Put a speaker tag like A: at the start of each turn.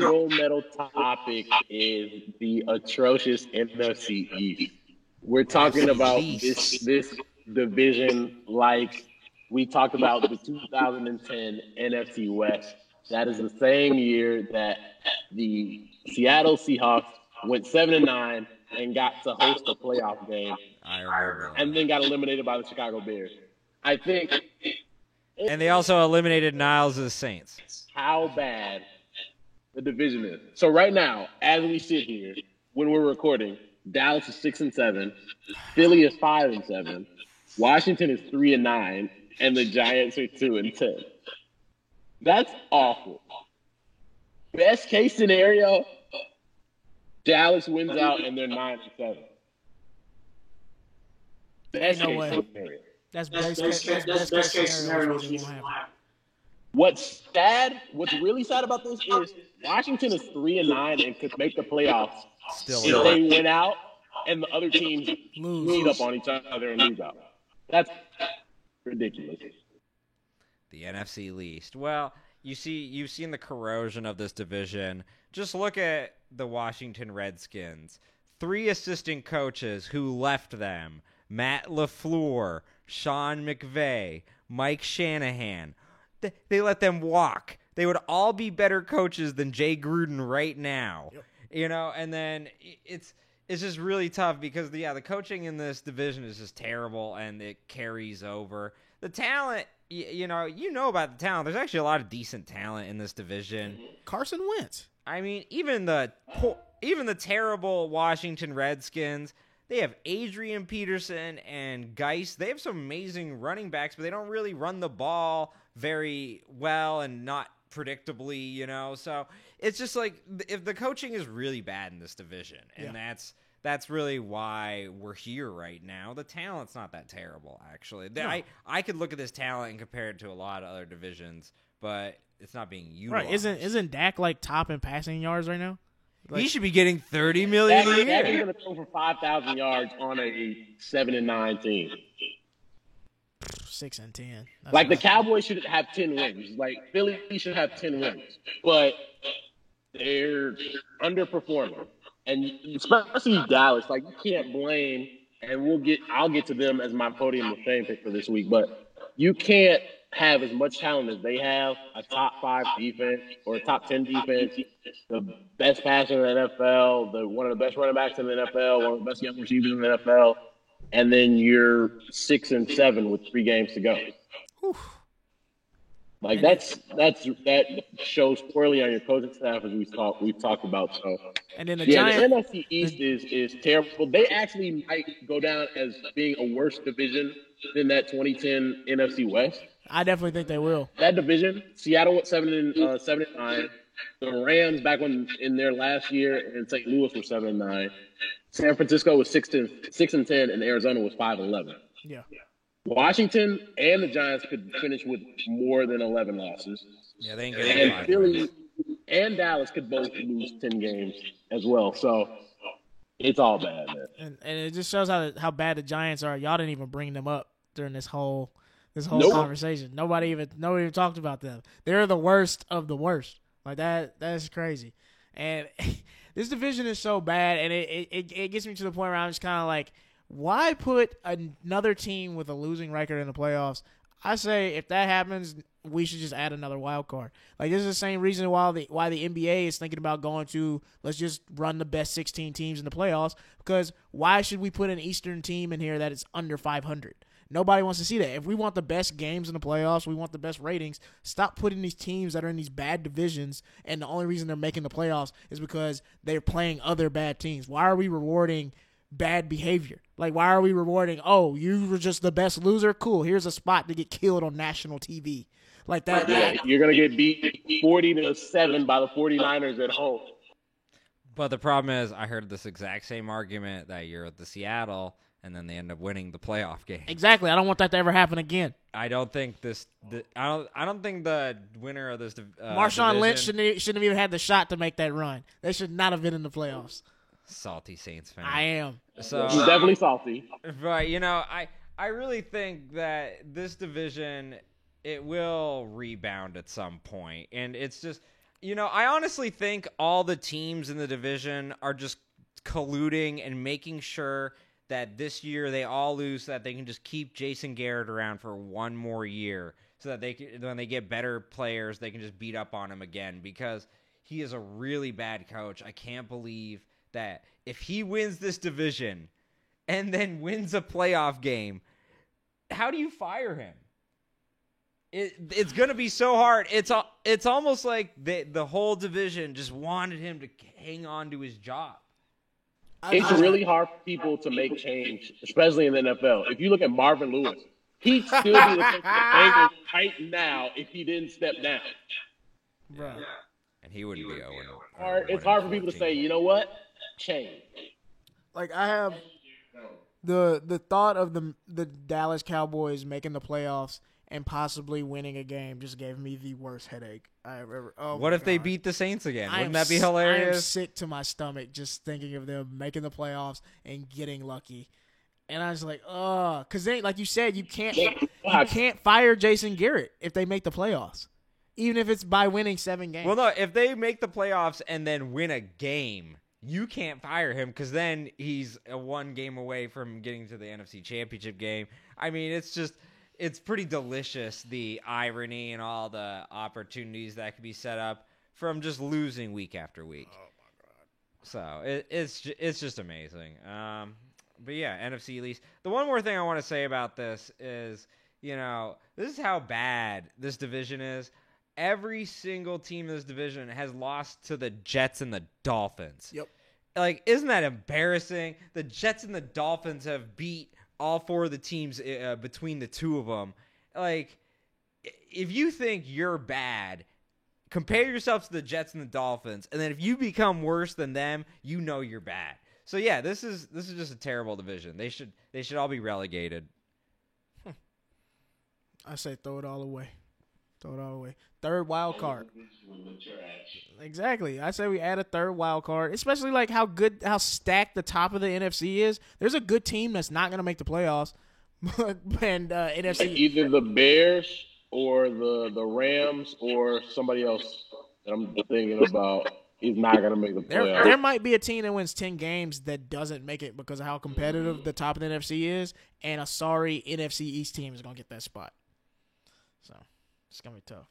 A: gold medal topic is the atrocious NFC East. We're talking
B: NFC
A: about
B: least.
A: this division like we talked about the 2010 NFC West. That is the same year that the Seattle Seahawks went 7-9 and got to host a playoff game,
B: I remember
A: and
B: that.
A: then got eliminated by the Chicago Bears. I think
B: And they also eliminated Niles' Saints.
A: how bad the division is. So right now, as we sit here, when we're recording, Dallas is 6-7, Philly is 5-7, Washington is 3-9, and the Giants are 2-10. That's awful. Best case scenario, Dallas wins out and they're 9-7. Best
C: No
A: case
C: way.
A: scenario.
C: That's best case scenario. Which won't happen.
A: What's sad? What's really sad about this is Washington is 3-9 and could make the playoffs
B: Still
A: if they win out and the other teams
C: Lose.
A: beat up on each other and lose out. That's ridiculous.
B: The NFC least. Well, you've seen the corrosion of this division. Just look at the Washington Redskins. 3 assistant coaches who left them: Matt LaFleur, Sean McVay, Mike Shanahan. They let them walk. They would all be better coaches than Jay Gruden right now. Yep. And then it's just really tough because the coaching in this division is just terrible, and it carries over. The talent, you know about the talent. There's actually a lot of decent talent in this division.
C: Carson Wentz.
B: I mean, even the terrible Washington Redskins, they have Adrian Peterson and Geis. They have some amazing running backs, but they don't really run the ball very well and not predictably, So it's just like if the coaching is really bad in this division, and that's really why we're here right now. The talent's not that terrible, actually. No. I could look at this talent and compare it to a lot of other divisions, but it's not being utilized.
C: Right? Isn't Dak like top in passing yards right now?
B: He should be getting $30 million a year.
A: Dak is going to throw for 5,000 yards on a 7-9 team.
C: 6-10.
A: Like the Cowboys should have 10 wins. Like Philly should have 10 wins, but they're underperforming, and especially Dallas. Like you can't blame. And I'll get to them as my podium of fame pick for this week, but you can't have as much talent as they have, a top 5 defense or a top 10 defense, the best passer in the NFL, one of the best running backs in the NFL, one of the best young receivers in the NFL, and then you're 6-7 with 3 games to go.
C: Whew.
A: Like that shows poorly on your coaching staff, as we've talked about. So,
C: and then the
A: NFC East is terrible. They actually might go down as being a worse division than that 2010 NFC West.
C: I definitely think they will.
A: That division, Seattle went 7-9. The Rams back in their last year, and St. Louis were 7-9. San Francisco was 6-10, and Arizona was 5-11.
C: Yeah.
A: Washington and the Giants could finish with more than 11 losses.
B: Yeah, they ain't getting
A: and Philly and Dallas could both lose 10 games as well. So it's all bad, man.
C: And it just shows how bad the Giants are. Y'all didn't even bring them up during this whole
A: Nope.
C: conversation. Nobody even talked about them. They're the worst of the worst. Like that's crazy. And this division is so bad, and it gets me to the point where I'm just kind of like, why put another team with a losing record in the playoffs? I say if that happens, we should just add another wild card. Like this is the same reason why the NBA is thinking about going to let's just run the best 16 teams in the playoffs, because why should we put an Eastern team in here that is under 500? Nobody wants to see that. If we want the best games in the playoffs, we want the best ratings, stop putting these teams that are in these bad divisions, and the only reason they're making the playoffs is because they're playing other bad teams. Why are we rewarding bad behavior? Like, why are we rewarding, oh, you were just the best loser? Cool, here's a spot to get killed on national TV. Like that.
A: Yeah, you're going to get beat 40-7 by the 49ers at home.
B: But the problem is, I heard this exact same argument that year at the Seattle, and then they end up winning the playoff game.
C: Exactly. I don't want that to ever happen again.
B: I don't think I don't think the winner of this
C: Marshawn
B: division,
C: Lynch shouldn't have even had the shot to make that run. They should not have been in the playoffs.
B: Salty Saints fan.
C: I am.
B: So
A: he's definitely salty.
B: But I really think that this division, it will rebound at some point, and it's just I honestly think all the teams in the division are just colluding and making sure that this year they all lose so that they can just keep Jason Garrett around for one more year so that when they get better players, they can just beat up on him again because he is a really bad coach. I can't believe that if he wins this division and then wins a playoff game, how do you fire him? It's going to be so hard. It's almost like the whole division just wanted him to hang on to his job.
A: It's really hard for people to make change, especially in the NFL. If you look at Marvin Lewis, he'd still be the coach of the Bengals right now if he didn't step down.
C: Bro.
B: And he wouldn't be 0.
A: It's hard for people to say, you know what? Change.
C: Like, I have the thought of the Dallas Cowboys making the playoffs and possibly winning a game just gave me the worst headache I've ever. Oh,
B: what if they beat the Saints again? Wouldn't that be hilarious?
C: I am sick to my stomach just thinking of them making the playoffs and getting lucky. And I was like, because they, like you said, you can't fire Jason Garrett if they make the playoffs, even if it's by winning 7 games.
B: Well, no, if they make the playoffs and then win a game, you can't fire him because then he's 1 game away from getting to the NFC Championship game. I mean, it's pretty delicious, the irony and all the opportunities that can be set up from just losing week after week. Oh, my God. So it's just amazing. But yeah, NFC East. The one more thing I want to say about this is, this is how bad this division is. Every single team in this division has lost to the Jets and the Dolphins.
C: Yep.
B: Like, isn't that embarrassing? The Jets and the Dolphins have beat all 4 of the teams between the 2 of them. Like, if you think you're bad, compare yourself to the Jets and the Dolphins, and then if you become worse than them, you're bad. So yeah, this is just a terrible division. They should all be relegated.
C: I say throw it all away. Throw it all away. 3rd wild card. Exactly. I say we add a 3rd wild card, especially like how stacked the top of the NFC is. There's a good team that's not going to make the playoffs. And NFC
A: either the Bears or the Rams or somebody else that I'm thinking about is not going to make the playoffs.
C: There might be a team that wins 10 games that doesn't make it because of how competitive the top of the NFC is, and a sorry NFC East team is going to get that spot. So it's going to be tough.